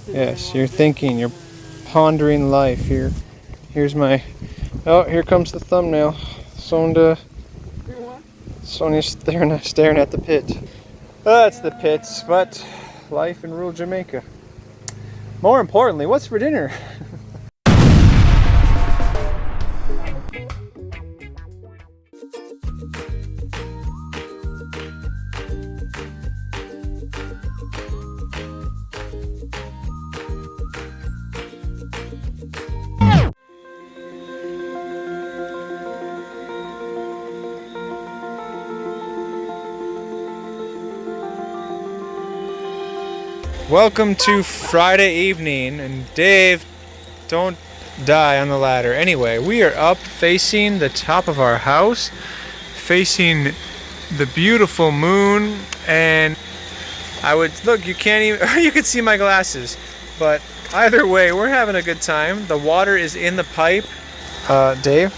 Yes, you're thinking, you're pondering life here. Here's my, oh, here comes the thumbnail. Sonia's staring at the pit. That's the pits, but life in rural Jamaica. More importantly, what's for dinner? Welcome to Friday evening, and Dave, don't die on the ladder. Anyway, we are up facing the top of our house, facing the beautiful moon, and I would, look, you can't even, you can see my glasses, but either way, we're having a good time. The water is in the pipe. Dave,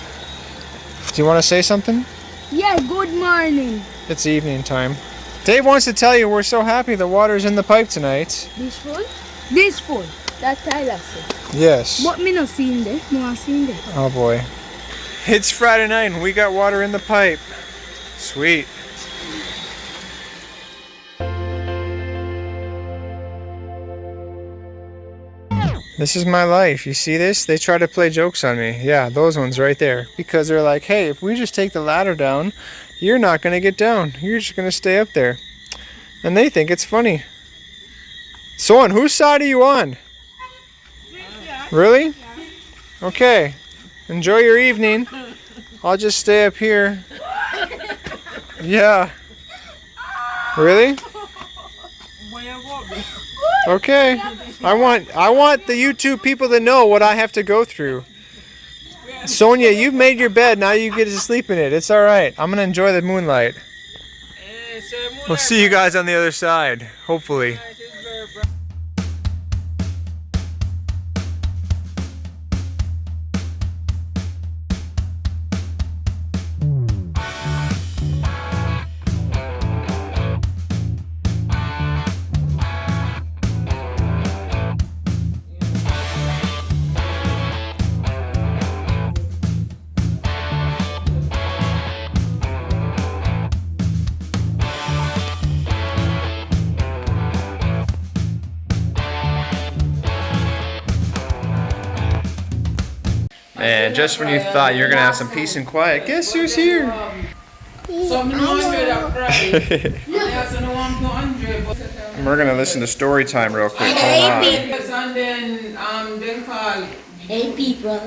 do you want to say something? Yeah, good morning. It's evening time. Dave wants to tell you we're so happy the water's in the pipe tonight. This full? This full. That's Tyler said. Yes. But me not seeing this. No, I'm seeing this. Oh boy. It's Friday night and we got water in the pipe. Sweet. This is my life. You see this? They try to play jokes on me. Yeah, those ones right there. Because they're like, hey, if we just take the ladder down, you're not going to get down. You're just going to stay up there. And they think it's funny. So on whose side are you on? Really? Okay. Enjoy your evening. I'll just stay up here. Yeah. Really? Okay. I want the YouTube people to know what I have to go through. Sonia, you've made your bed. Now you get to sleep in it. It's all right. I'm going to enjoy the moonlight. We'll see you guys on the other side, hopefully. And just when you thought you're gonna have some peace and quiet, guess who's here? And we're gonna listen to story time real quick. Hold on. Hey people.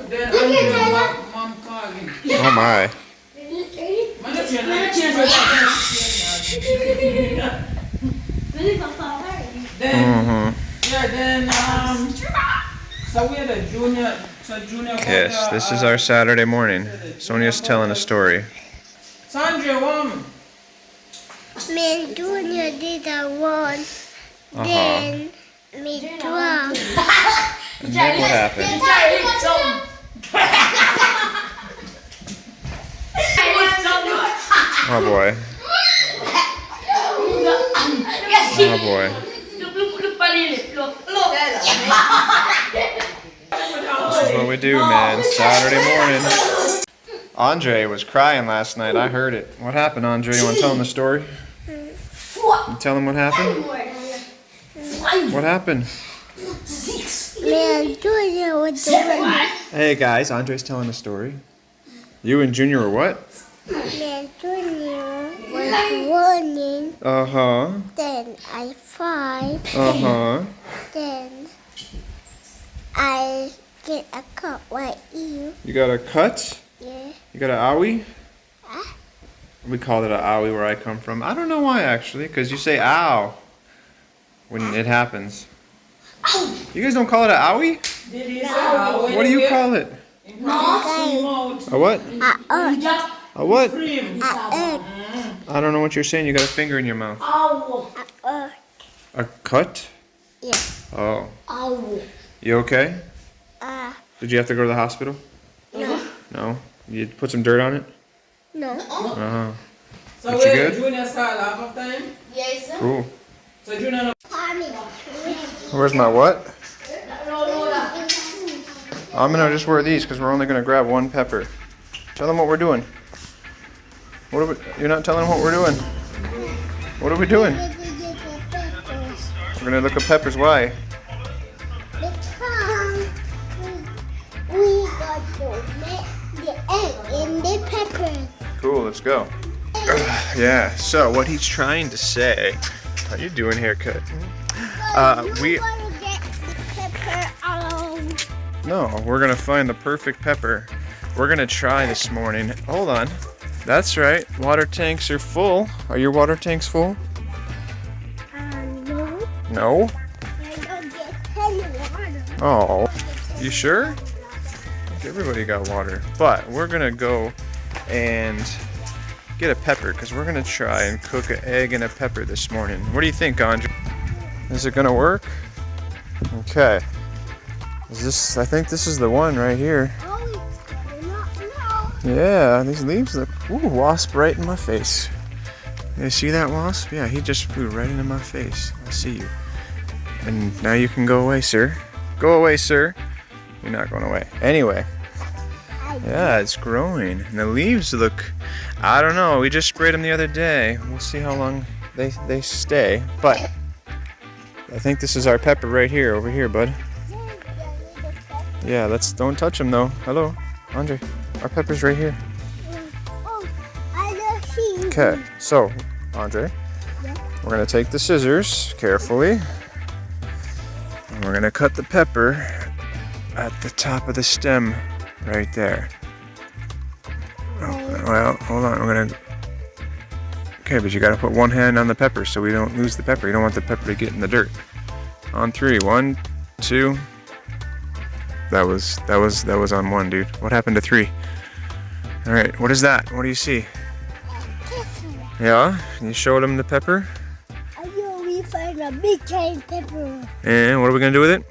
Oh my. So we had a junior. Yes, this is our Saturday morning. Sonia's telling a story. Sandra, woman. Me and Junior did a one. Then me 12. And then what happened? Oh boy. Oh boy. This is what we do, man. Saturday morning. Andre was crying last night. I heard it. What happened, Andre? You want to tell him the story? You tell him what happened? What happened? Me and Junior was the one. Hey guys, Andre's telling the story. You and Junior were what? Me and Junior was running. Uh-huh. Then I fight. Uh-huh. Then I get a cut right here. You got a cut? Yeah. You got an owie? We call it an owie where I come from. I don't know why actually, because you say ow when it happens. You guys don't call it an owie? No. What do you call it? A what? A what? I don't know what you're saying. You got a finger in your mouth. A cut? Yeah. Oh. You okay? Did you have to go to the hospital? No. No? You put some dirt on it? No. Uh-huh. So But you good? Junior start half of time? Yes, sir. Cool. So Junior. Where's my what? I'm gonna just wear these because we're only gonna grab one pepper. Tell them what we're doing. What are we, you're not telling them what we're doing. What are we doing? We're gonna look at peppers. Why? Because we got the egg in the peppers. Cool, let's go. Yeah, so what he's trying to say, how you doing, haircut? We want to get the pepper alone. No, we're gonna find the perfect pepper. We're gonna try this morning. Hold on. That's right, water tanks are full. Are your water tanks full? No. No? I don't get any water. Oh, you sure? Everybody got water. But we're gonna go and get a pepper because we're gonna try and cook an egg and a pepper this morning. What do you think, Andre? Is it gonna work? Okay. Is this? I think this is the one right here. Oh, no. Yeah, these leaves look. Ooh, wasp right in my face. You see that wasp? Yeah, he just flew right into my face. I see you. And now you can go away, sir. Go away, sir. You're not going away. Anyway. Yeah, it's growing. And the leaves look, I don't know. We just sprayed them the other day. We'll see how long they stay. But I think this is our pepper right here, over here, bud. Yeah, don't touch them though. Hello, Andre. Our pepper's right here. Oh, I don't see. Okay, so, Andre, we're gonna take the scissors carefully. And we're gonna cut the pepper at the top of the stem right there. Oh, well, hold on, we're gonna... Okay, but you gotta put one hand on the pepper so we don't lose the pepper. You don't want the pepper to get in the dirt. On three, 1, 2. That was on 1, dude. What happened to 3? All right, what is that? What do you see? Yeah, you showed him the pepper. I know we find a big giant pepper. And what are we gonna do with it?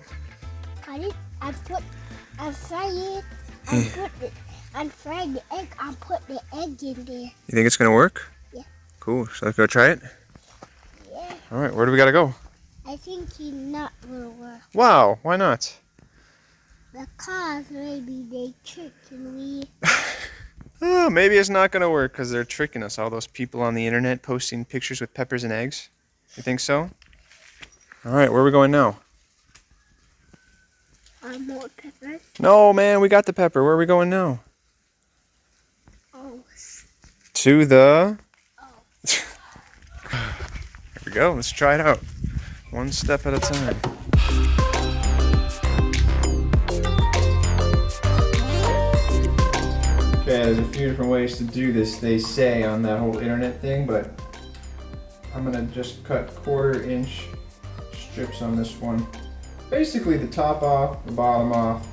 Cut it and fry it and fry the egg and put the egg in there. You think it's gonna work? Yeah. Cool. So let's go try it. Yeah. All right. Where do we gotta go? I think it not will work Wow. Why not? because maybe they tricking me. Oh, maybe it's not gonna work because they're tricking us. All those people on the internet posting pictures with peppers and eggs. You think so? All right. Where are we going now? More peppers. No, man. We got the pepper. Where are we going now? Oh. To the... Oh. Here we go. Let's try it out. One step at a time. Okay, there's a few different ways to do this, they say, on that whole internet thing, but I'm gonna just cut 1/4-inch strips on this one. Basically the top off, the bottom off,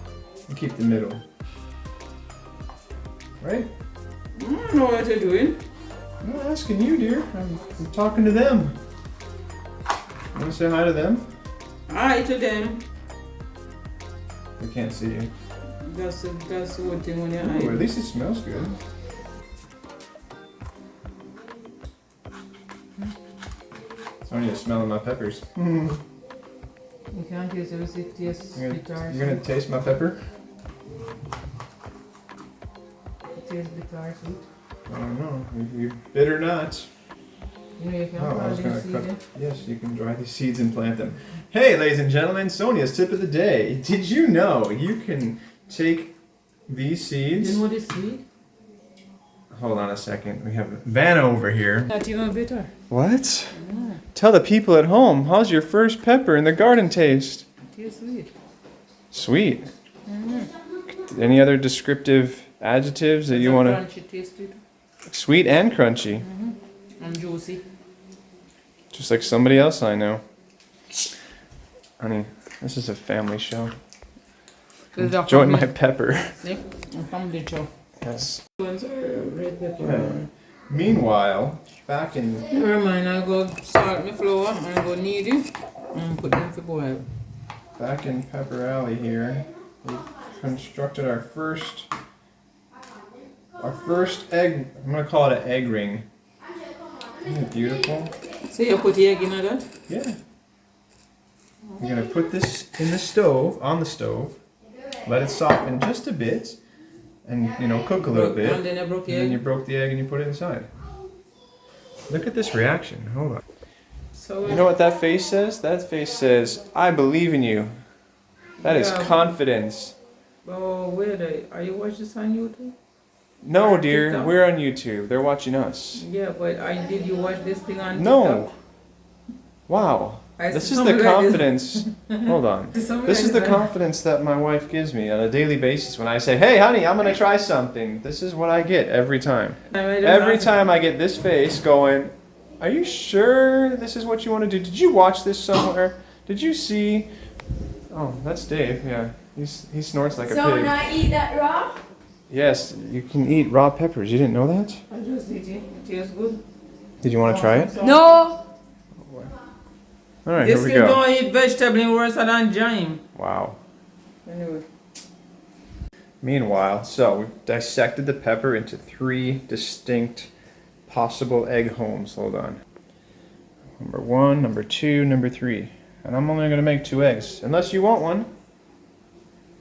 and keep the middle. Right? I don't know what you're doing. I'm not asking you, dear. I'm talking to them. You wanna say hi to them? Hi to them. They can't see you. That's the whole thing on your Ooh, eye. at least it smells good. Sonia's smelling my peppers. You can't taste it, it tastes bitter. You're gonna taste my pepper? It tastes bitter, sweet. I don't know. You bit or not. You know, you can Oh, I plant was this gonna seed cut. in. Yes, you can dry these seeds and plant them. Hey, ladies and gentlemen, Sonia's tip of the day. Did you know you can take these seeds? You know this seed? Hold on a second. We have Vanna over here. Not even bitter. What? Tell the people at home, how's your first pepper in the garden taste? It tastes sweet. Sweet. Any other descriptive adjectives that you want to? Crunchy taste it. Sweet and crunchy. And juicy. Just like somebody else I know. Honey, this is a family show. Enjoy my pepper. See? Family show. Yes. Red pepper. Okay. Meanwhile, back in... Never mind, I'll go salt my flour and go knead it and put them to boil. Back in Pepper Alley here, we constructed our first egg. I'm gonna call it an egg ring. Isn't it beautiful? So you put the egg in that? Yeah. We're gonna put this in the stove, on the stove, let it soften just a bit, and cook a little bit. And then I broke the And then you egg. broke the egg and you put it inside. Look at this reaction. Hold on. So You know what that face says? That face says, I believe in you. That is Yeah. confidence. Oh, are you watching this on YouTube? No, dear, TikTok. we're on YouTube. They're watching us. Yeah, but did you watch this thing on No. TikTok? Wow. I This see is the something like confidence. Hold on. This is the confidence that my wife gives me on a daily basis when I say, hey, honey, I'm going to try something. This is what I get every time. Every time I get this face going, are you sure this is what you want to do? Did you watch this somewhere? Did you see? Oh, that's Dave. Yeah. He snorts like a So pig. when I eat that raw? Yes, you can eat raw peppers. You didn't know that? I just eat it. It tastes good. Did you want to try it? No. All right, This here we kid go. don't eat vegetable worse than jam. Wow. Anyway. Meanwhile, so we've dissected the pepper into 3 distinct possible egg homes. Hold on. Number 1, number 2, number 3. And I'm only going to make 2 eggs. Unless you want one.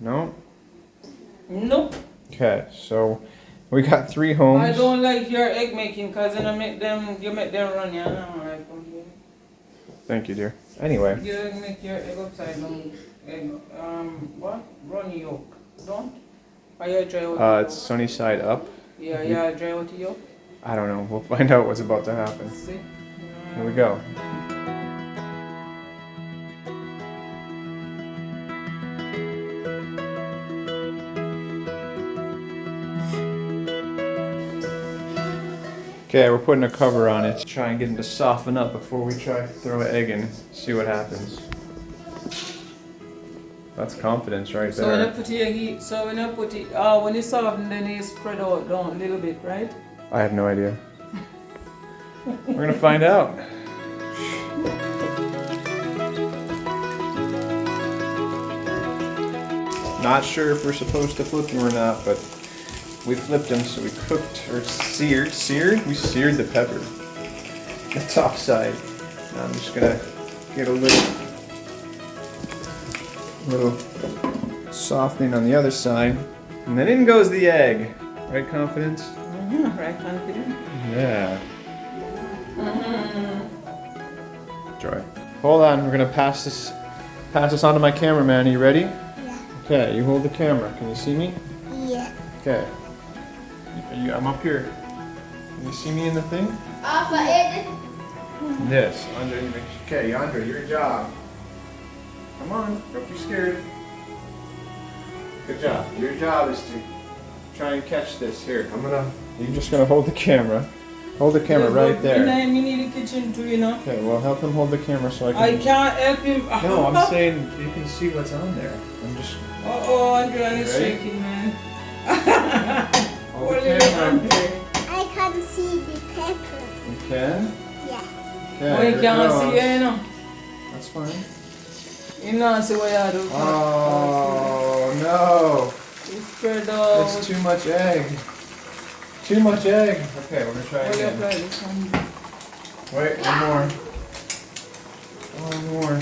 No? Nope. Okay, so we got 3 homes. I don't like your egg making because then you make them run. Yeah, I don't like them. Thank you, dear. Anyway, You make your egg upside down. Egg, what? Runny yolk. Don't? Are you dry out the yolk? it's sunny side up. Yeah, dry out the yolk. I don't know. We'll find out what's about to happen. See? Here we go. Okay, we're putting a cover on it. Try and get them to soften up before we try to throw an egg in. See what happens. That's confidence right So when I there. put it, when it's softened, then it spread out down a little bit, right? I have no idea. We're gonna find out. Not sure if we're supposed to flip them or not, but we flipped them, so we cooked or seared. We seared the pepper, the top side. Now I'm just gonna get a little softening on the other side, and then in goes the egg. Right, confidence? Mm-hmm. Right, confident. Yeah. Joy. Hold on, we're gonna pass this on to my cameraman. Are you ready? Yeah. Okay, you hold the camera. Can you see me? Yeah. Okay. I'm up here. Can you see me in the thing? Yes, Andre. Okay, Andre, your job. Come on, don't be scared. Good job. Your job is to try and catch this. Here, you're just gonna hold the camera. Hold the camera right there. We need a kitchen too, you know. Okay, well, help him hold the camera so I can. I can't help him. No, I'm saying you can see what's on there. I'm just. Oh, Andrea is Ready? shaking, man. Hold the Only camera. Andre. I can see the pepper. You can? Yeah. Okay. Oh, here you it can't goes. see it, you know. That's fine. You know, see what you do. Oh, no. It's spread out. It's too much egg. Too much egg. Okay, we're gonna try What you again. apply this one? Wait, one more. One more.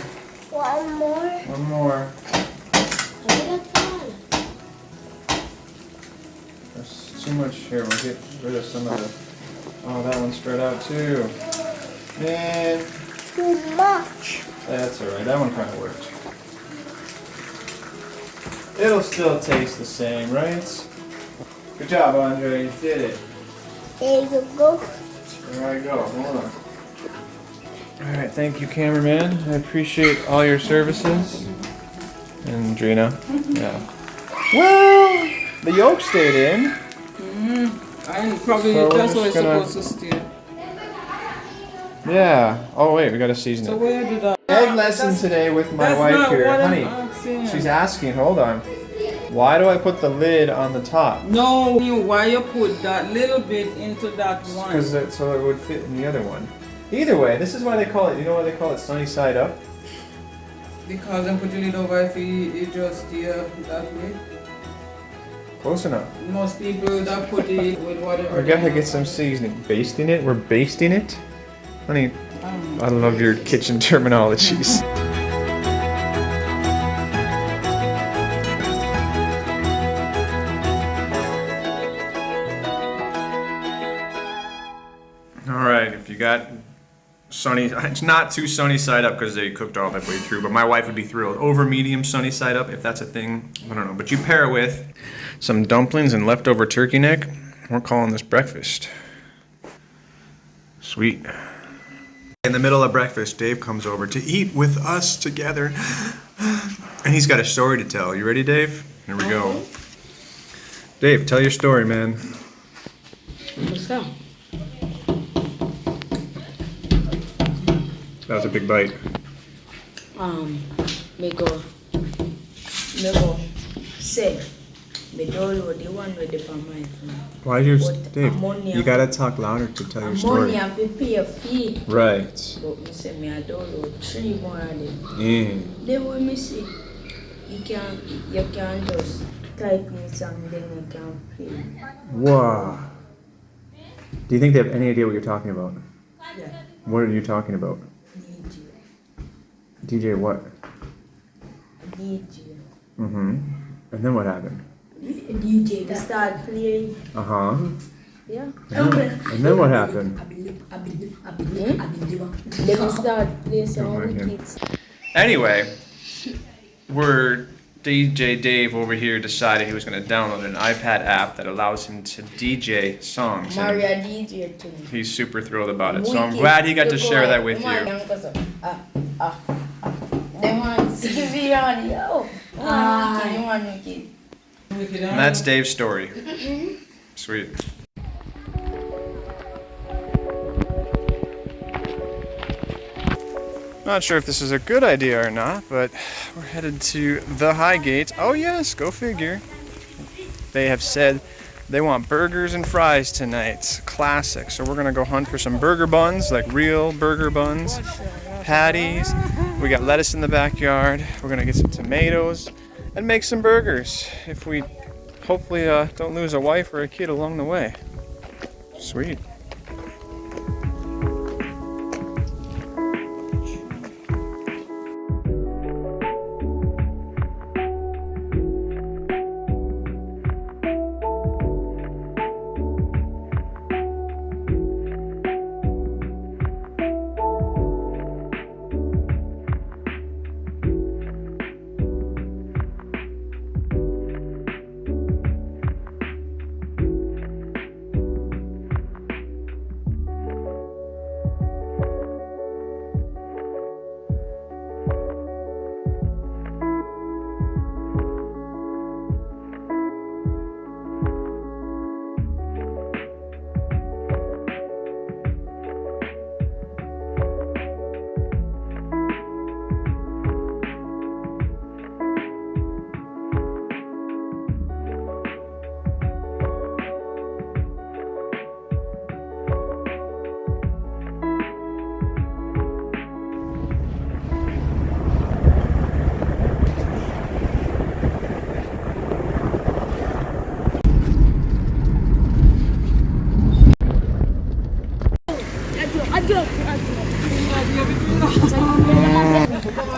One more. One more. There's too much here. We'll get rid of some of the. Oh, that one spread out too. Man, Too much. that's alright. That one kind of worked. It'll still taste the same, right? Good job, Andre. You did it. There you go. There I go. Hold on. Alright, thank you, cameraman. I appreciate all your services. And Drina. Yeah. Well, the yolk stayed in. I probably So we're that's what just it's gonna- supposed to steer. Yeah. Oh, wait, we gotta season So it. where did that? Egg lesson today with my That's wife not here. what I'm Honey, asking. she's asking, hold on. Why do I put the lid on the top? No, why you put that little bit into that one? Because so it would fit in the other one. Either way, this is why they call it, you know why they call it sunny side up? Because I'm putting it over if it just steer that way. Close enough. Most people that put it with whatever. We gotta get some seasoning. Basting it? We're basting it? Honey, I love your kitchen terminologies. You got sunny, it's not too sunny side up because they cooked all that way through, but my wife would be thrilled. Over medium sunny side up, if that's a thing, I don't know. But you pair it with some dumplings and leftover turkey neck. We're calling this breakfast. Sweet. In the middle of breakfast, Dave comes over to eat with us together. And he's got a story to tell. You ready, Dave? Here we go. Dave, tell your story, man. Let's go. That was a big bite. Me go say, me download the one with the palm my phone. Why you, But Dave? ammonia- You gotta talk louder to tell your story. Ammonia we pay a fee. Right. But me say me I download 3 more of them. Mm. Then when me see, you can just type in song then you can play. Wow. Do you think they have any idea what you're talking about? Yeah, What are you talking about? DJ what? DJ. Mm-hmm. And then what happened? DJ they start playing. Uh-huh. Yeah. And then what happened? Then we start playing some Don't of mind the him. kids. Anyway, we're DJ Dave over here decided he was going to download an iPad app that allows him to DJ songs. And Maria DJ too. he's super thrilled about it. So I'm glad he got to share that with you. They want to give you on yo. You want to kid. And that's Dave's story. Sweet. Not sure if this is a good idea or not, but we're headed to the Highgate. Oh yes, go figure. They have said they want burgers and fries tonight. Classic. So we're gonna go hunt for some burger buns, like real burger buns, patties. We got lettuce in the backyard. We're gonna get some tomatoes and make some burgers. If we hopefully don't lose a wife or a kid along the way. Sweet.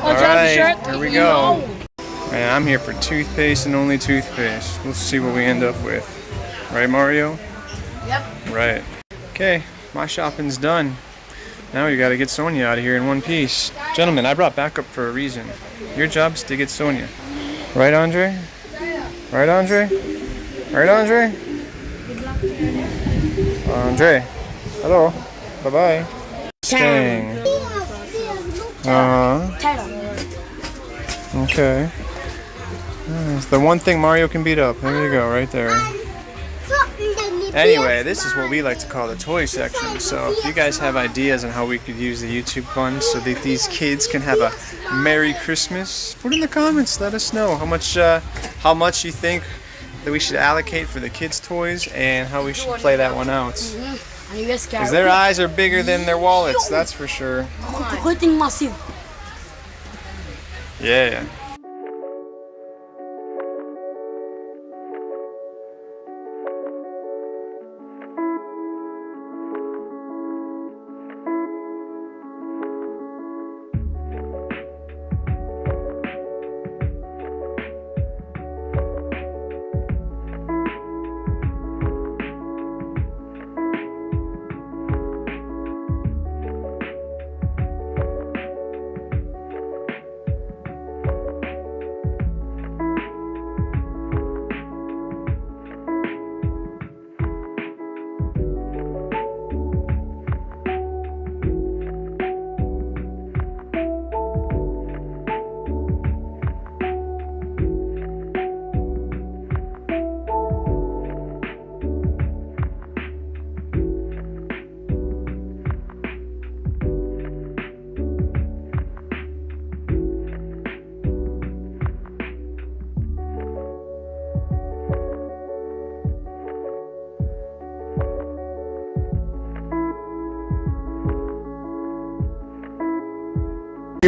Alright, here we go. Man, I'm here for toothpaste and only toothpaste. We'll see what we end up with. Right, Mario? Yep. Right. Okay, my shopping's done. Now we gotta get Sonia out of here in one piece. Gentlemen, I brought backup for a reason. Your job's to get Sonia. Right, Andre? Right, Andre? Right, Andre? Andre. Hello. Bye-bye. Staying. Okay. It's the one thing Mario can beat up. There you go, right there. Anyway, this is what we like to call the toy section. So if you guys have ideas on how we could use the YouTube funds so that these kids can have a Merry Christmas, put in the comments. Let us know how much you think that we should allocate for the kids' toys and how we should play that one out. Because their eyes are bigger than their wallets, that's for sure. Yeah.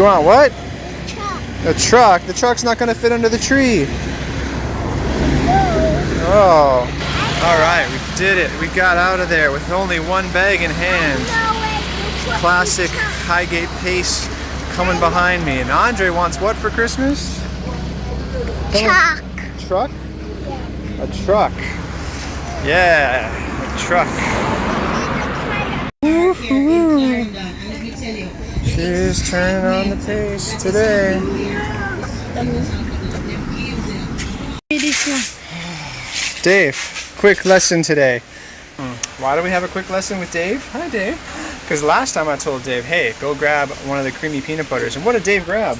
want what? Truck. A truck? The truck's not going to fit under the tree. No. Oh. All right, we did it. We got out of there with only one bag in hand. Classic Highgate pace coming behind me. And Andre wants what for Christmas? Truck. Truck? Yeah. A truck. Yeah, a truck. Woo-hoo. She's turning on the pace today. Dave, quick lesson today. Why do we have a quick lesson with Dave? Hi, Dave. Because last time I told Dave, hey, go grab one of the creamy peanut butters. And what did Dave grab?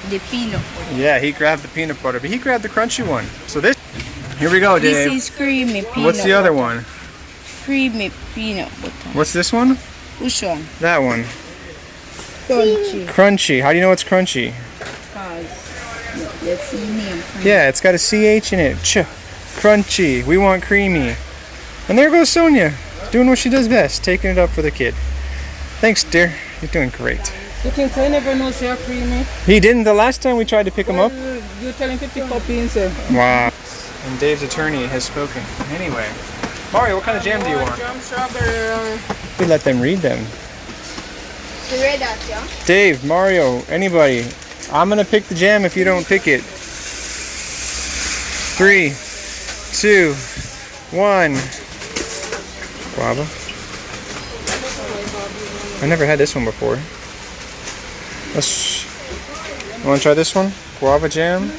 The peanut butter. Yeah, he grabbed the peanut butter, but he grabbed the crunchy one. So this, here we go, Dave. This is creamy peanut butter. What's the other one? Creamy peanut butter. What's this one? Which one? That one. Crunchy. Crunchy. How do you know it's crunchy? Let's see name. Yeah, it's got a CH in it. Crunchy. We want creamy. And there goes Sonia, doing what she does best, taking it up for the kid. Thanks, dear. You're doing great. You think so? You never know you're creamy? He didn't the last time we tried to pick him up. You tell him to pick up beans. Wow. And Dave's attorney has spoken. Anyway, Mario, what kind of jam do you want? Jam, strawberry. We let them read them. You read that, yeah? Dave, Mario, anybody. I'm gonna pick the jam if you don't pick it. 3, 2, 1. Guava. I never had this one before. You wanna try this one? Guava jam?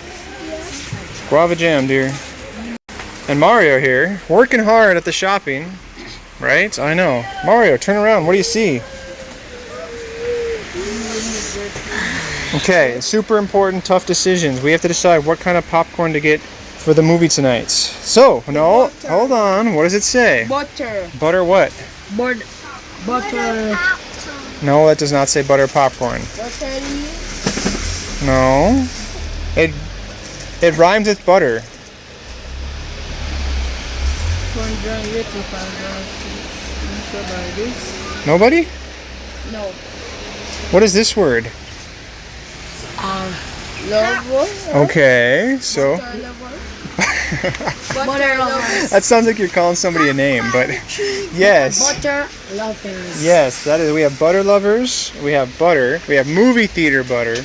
Guava jam, dear. And Mario here, working hard at the shopping. Right? I know. Mario, turn around. What do you see? Okay, super important, tough decisions. We have to decide what kind of popcorn to get for the movie tonight. So, no, hold on. What does it say? Butter. Butter what? Butter. No, that does not say butter popcorn. Butter. No. It rhymes with butter. Nobody? No. What is this word? Lover. Okay, so Butter lovers. that sounds like you're calling somebody a name, but yes. Butter lovers. Yes, that is. We have butter lovers. We have butter. We have movie theater butter.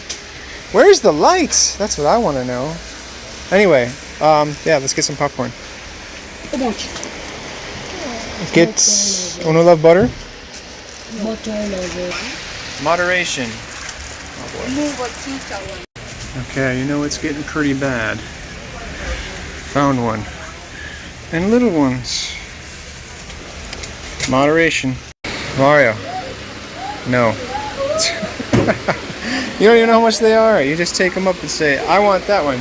Where's the lights? That's what I want to know. Anyway, yeah, let's get some popcorn. Get. Uno love butter? Butter lovers. Moderation. Move a tita one. Okay, you know it's getting pretty bad. Found one. And little ones. Moderation. Mario. No. You don't even know how much they are. You just take them up and say, I want that one.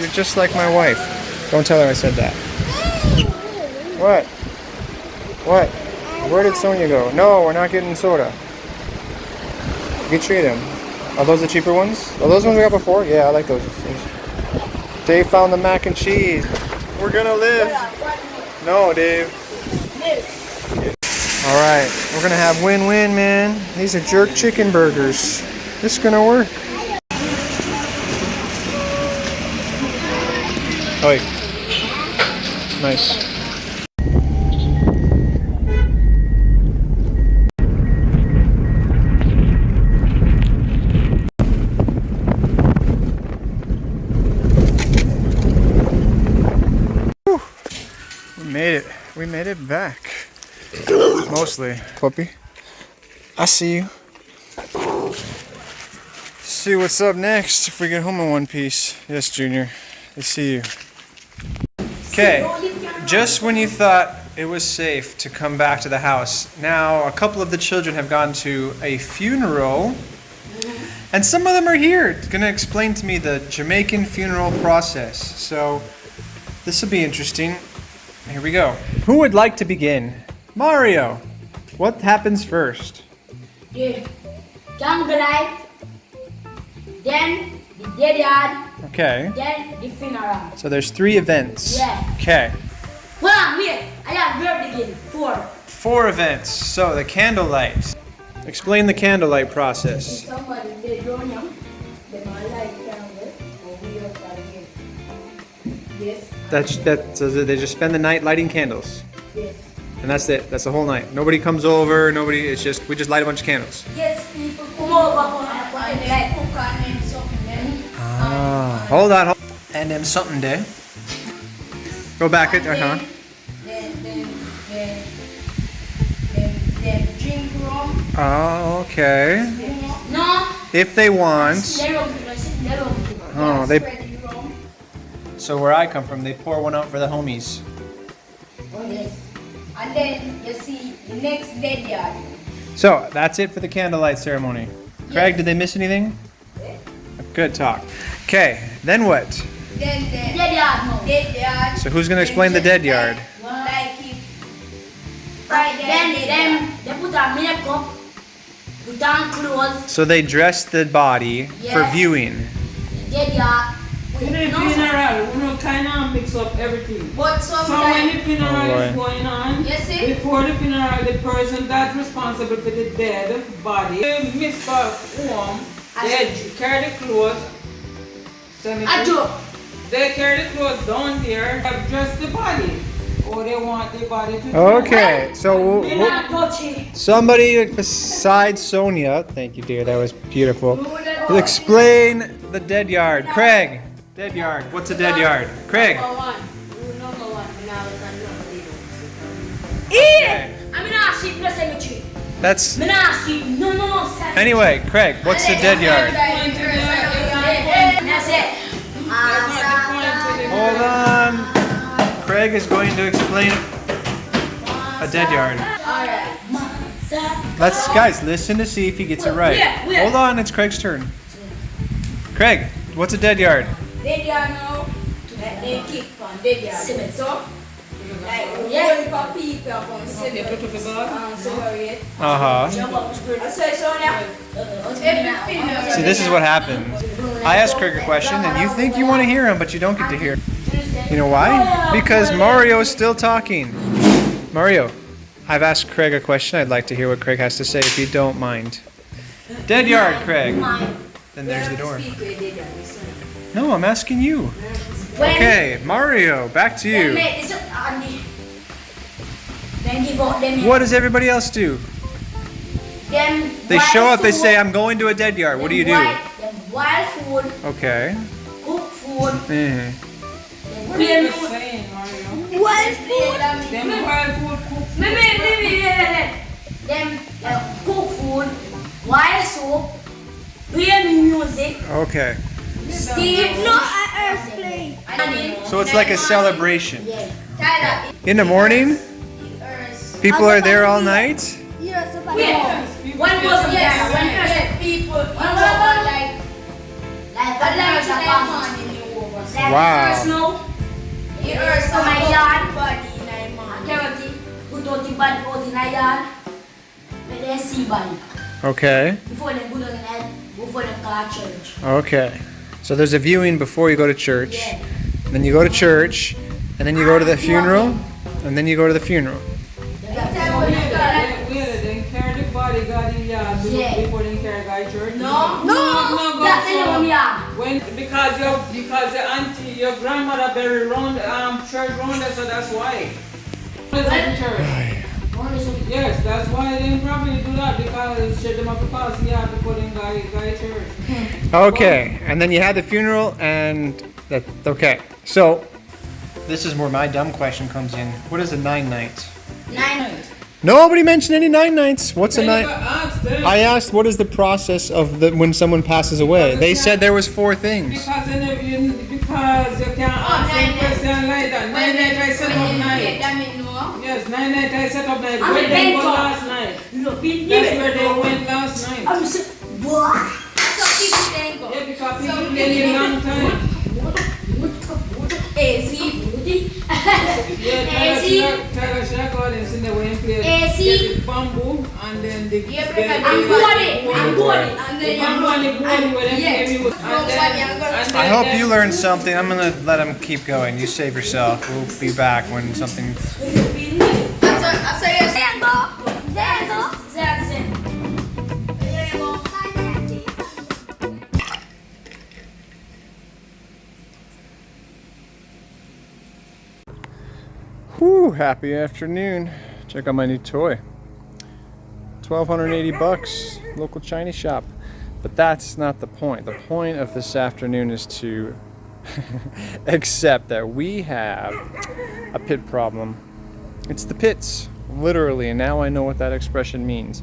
You're just like my wife. Don't tell her I said that. What? What? Where did Sonia go? No, we're not getting soda. You can trade them. Are those the cheaper ones? Are those ones we got before? Yeah, I like those. Dave found the mac and cheese. We're gonna live. No, Dave. Alright, we're gonna have win-win, man. These are jerk chicken burgers. This is gonna work. Oi. Nice. We made it back. Mostly. Puppy. I see you. See what's up next if we get home in one piece. Yes, Junior. I see you. Okay. Just when you thought it was safe to come back to the house, now a couple of the children have gone to a funeral. And some of them are here. Gonna explain to me the Jamaican funeral process. So this will be interesting. Here we go. Who would like to begin? Mario, what happens first? The candlelight, then the dead yard, Okay. then the funeral. So there's 3 events. Yeah. Okay. Hold on, wait. I have where begin. 4. 4 events. So the candlelight. Explain the candlelight process. Somebody they don't know. They might like candle or we are again. Yes. So they just spend the night lighting candles. Yes. And that's it. That's the whole night. Nobody comes over. Nobody. It's just we just light a bunch of candles. Yes, people come over and like cook and something then. Ah, hold on. And then something there. Go back it. Then drink rum. Oh, okay. No. If they want. Oh, they. Spread the rum. So where I come from, they pour one out for the homies. Oh yes. And then you see the next dead yard. So that's it for the candlelight ceremony. Craig, did they miss anything? Good talk. Okay, then what? Then dead yard. No. Dead yard. So who's gonna explain the dead yard? Like if Friday. Then they put on makeup, put on clothes. So they dress the body for Yes. viewing. Dead yard. In the funeral, we don't kind of mix up everything. But So when sometimes the funeral Oh, is boy. going on, you see. before the funeral, the person that's responsible for the dead body, they mix up home, they carry the clothes, I do. they carry the clothes down there, dress the body, or they want the body to Okay, so We're not touching. somebody besides Sonia, thank you dear, that was beautiful, will explain the dead yard. Craig, dead yard, what's a dead yard? Craig. Number one. Okay. I'm not sleep in the cemetery. That's, I'm not sleep. No. Cemetery. anyway, Craig, what's the dead yard? That's it. Hold on. Craig is going to explain a dead yard. Alright. Let's, guys, listen to see if he gets it right. Yeah. Hold on, it's Craig's turn. Craig, what's a dead yard? Dead yard now. They kick on dead yard. So, like, people from separate. Uh-huh. See, this is what happens. I ask Craig a question, and you think you want to hear him, but you don't get to hear. You know why? Because Mario's still talking. Mario, I've asked Craig a question. I'd like to hear what Craig has to say, if you don't mind. Dead yard, Craig. Then there's the door. No, I'm asking you. Okay, Mario, back to you. Then give out them. What does everybody else do? They show up, they say, I'm going to a dead yard. What do you do? Wild food, Okay. cook food, Mhm. plain Just food. saying, Mario. Wild food. Them wild food cook. Them cook food, wild soup, play music, Okay. Steve. No, earthquake. So it's like a celebration. Yeah. Tyler. In the morning, people are there all night. One was yes, when people like Wow. first snow, the earth to my yard, Carrot, put out the body out in my yard, but they see body. Okay. Before them put on the head, before them go to church. Okay. So there's a viewing before you go to church. Yeah. Then you go to church, and then you go to the funeral, and then you go to the funeral. Then carry the body, God in yard, Yeah. before they carry God in church. No, go that's in so- the yard. When because your auntie, your grandmother buried round church round there, so that's why. It's in church. Yes, that's why they probably do that, because shut them up to pass the yard before they go to church. Okay. And then you had the funeral, and that. Okay. So this is where my dumb question comes in. What is a 9-night? 9. Nobody mentioned any 9 nights. What's a Then you 9? gotta ask them. I asked what is the process of when someone passes away. They said there was 4 things. Because you can't ask them question like that. 9 night I set up night. Yes, 9 night I set up night. I'm Where a they banker. went last night? That's where they went last night. I'm so what? Yeah, because people play a long time. AC. Yeah, AC. Tyler Shackle and Cindy Wayne play AC. get the bamboo and then the I'm good. bamboo and the board where they play music. And I hope you learned something. I'm gonna let him keep going. You save yourself. We'll be back when something. Whew, happy afternoon. Check out my new toy. $1,280, local Chinese shop. But that's not the point. The point of this afternoon is to accept that we have a pit problem. It's the pits, literally, and now I know what that expression means.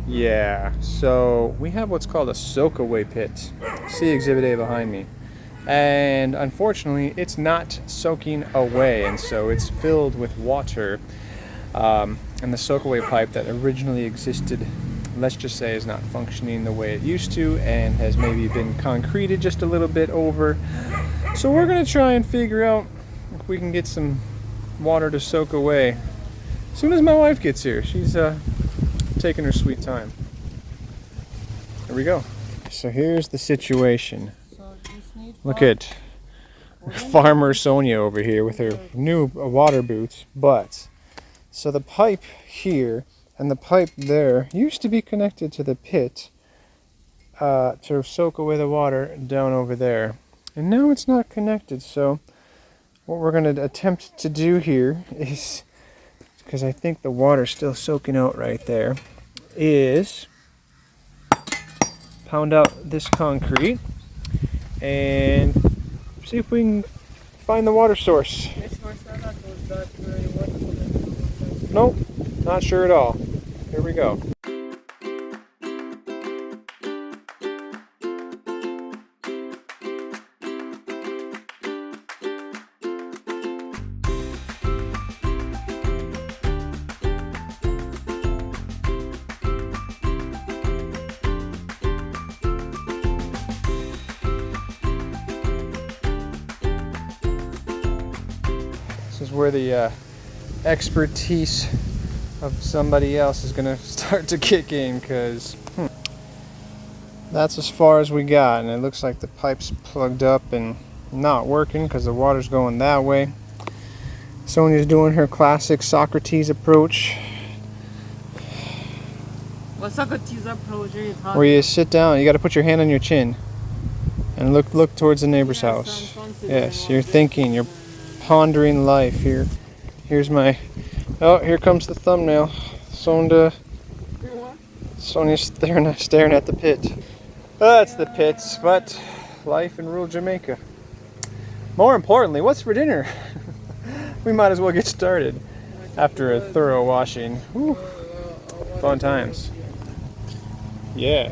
Yeah, so we have what's called a soakaway pit. See Exhibit A behind me. And unfortunately, it's not soaking away, and so it's filled with water. And the soakaway pipe that originally existed, let's just say, is not functioning the way it used to and has maybe been concreted just a little bit over. So we're going to try and figure out if we can get some water to soak away as soon as my wife gets here. She's taking her sweet time. Here we go. So here's the situation. Look at Farmer Sonia over here with her new water boots. But so the pipe here and the pipe there used to be connected to the pit to soak away the water down over there. And now it's not connected. So what we're going to attempt to do here is, because I think the water's still soaking out right there, is pound out this concrete and see if we can find the water source. Nope, not sure at all. Here we go. This is where the expertise of somebody else is going to start to kick in, because that's as far as we got, and it looks like the pipe's plugged up and not working because the water's going that way. Sonia's doing her classic Socrates approach. What Socrates approach are you talking? Where you sit down, you got to put your hand on your chin and look towards the neighbor's house. Yes, you're thinking, you're pondering life. Here's my, oh, here comes the thumbnail. Sonia's staring at the pit. That's the pits, but life in rural Jamaica. More importantly, what's for dinner? We might as well get started after a thorough washing. Whew. Fun times. Yeah.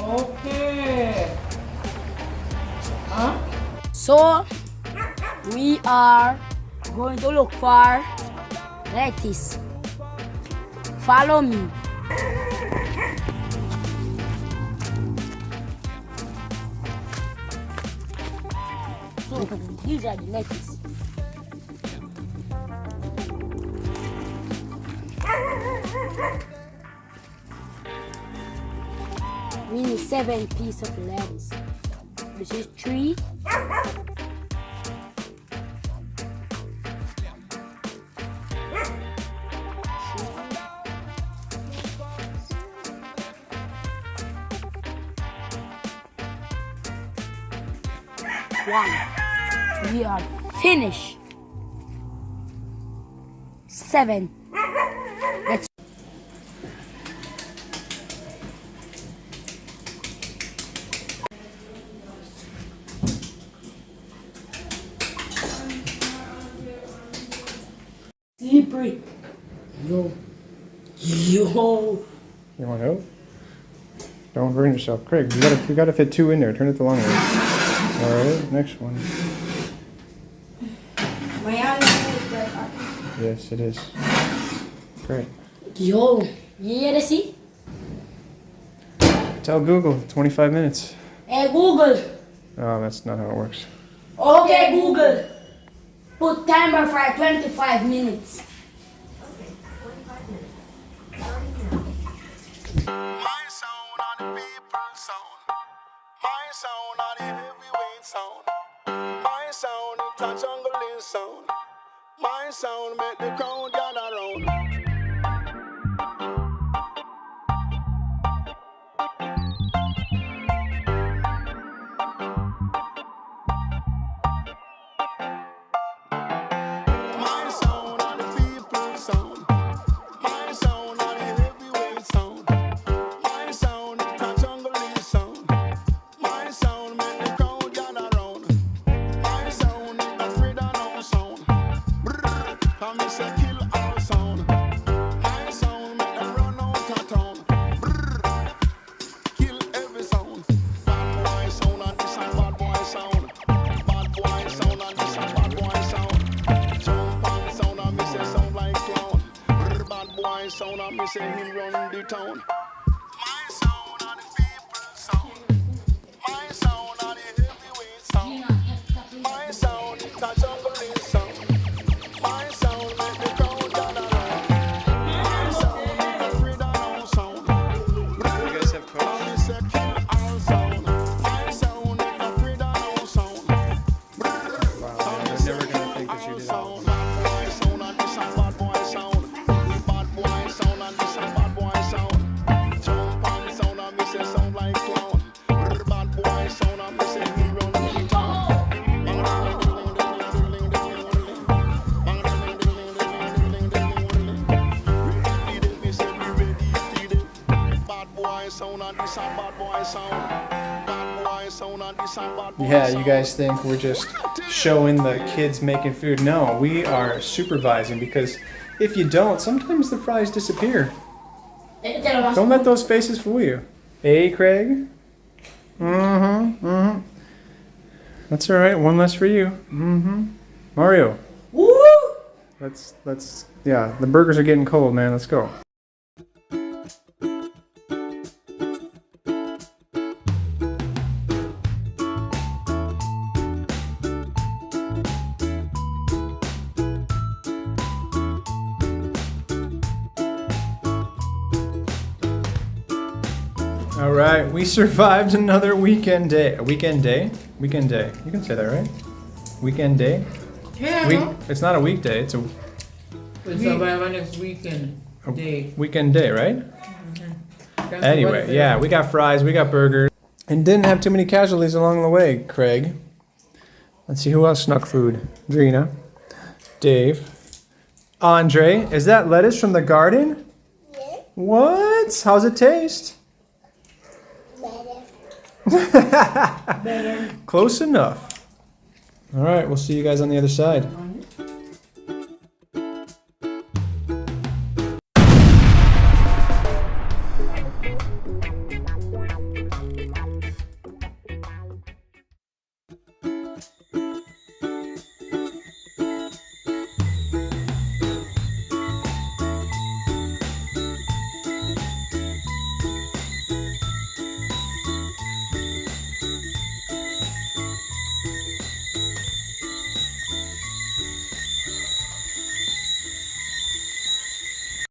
Okay. Huh? So we are going to look for lettuce. Follow me. So these are the lettuce. We need 7 pieces of lettuce. This is 3. One. We are finished. 7. Let's. Slippery. Yo. You want out? Don't burn yourself. Craig, you gotta fit 2 in there. Turn it the long way. Alright, next one. Yes, it is. Great. Yo. You hear the see? Tell Google, 25 minutes. Hey Google. Oh, that's not how it works. Okay Google. Put timer for 25 minutes. My sound on the people sound. My sound on the heavyweight sound. My sound it a jungling sound. My sound make the crowd gather round. sound and me say him run the town. My sound and the people sound. My sound and the heavyweight sound. My sound is a juggling sound. My sound make the crowd gather round. My sound is a freedom sound. You guys have coach? Me say kill all sound. My sound is a freedom sound. Wow, man, I'm never gonna think that you did all Sound, bad boy sound and this a bad boy sound. Bad boy sound and this a bad boy sound. Jump on sound and me say sound like clown. Bad boy sound and me say he run the town. Me say we ready for it. Bad boy sound and this a bad boy sound. Bad boy sound and this a bad boy Yeah, sound. you guys think we're just showing the kids making food. No, we are supervising because if you don't, sometimes the fries disappear. Don't let those faces fool you. Hey, Craig. That's all right. One less for you. Mario. Woo! Let's. Yeah, the burgers are getting cold, man. Let's go. All right, we survived another weekend day. A weekend day? Weekend day. You can say that, right? Weekend day? Yeah. It's not a weekday, it's a We'll survive on next weekend day. weekend day, right? That's Anyway, what- yeah, we got fries, we got burgers, and didn't have too many casualties along the way, Craig. Let's see who else snuck food. Drina, Dave, Andre. Is that lettuce from the garden? Yeah. What? How's it taste? Better. Close enough. All right, we'll see you guys on the other side.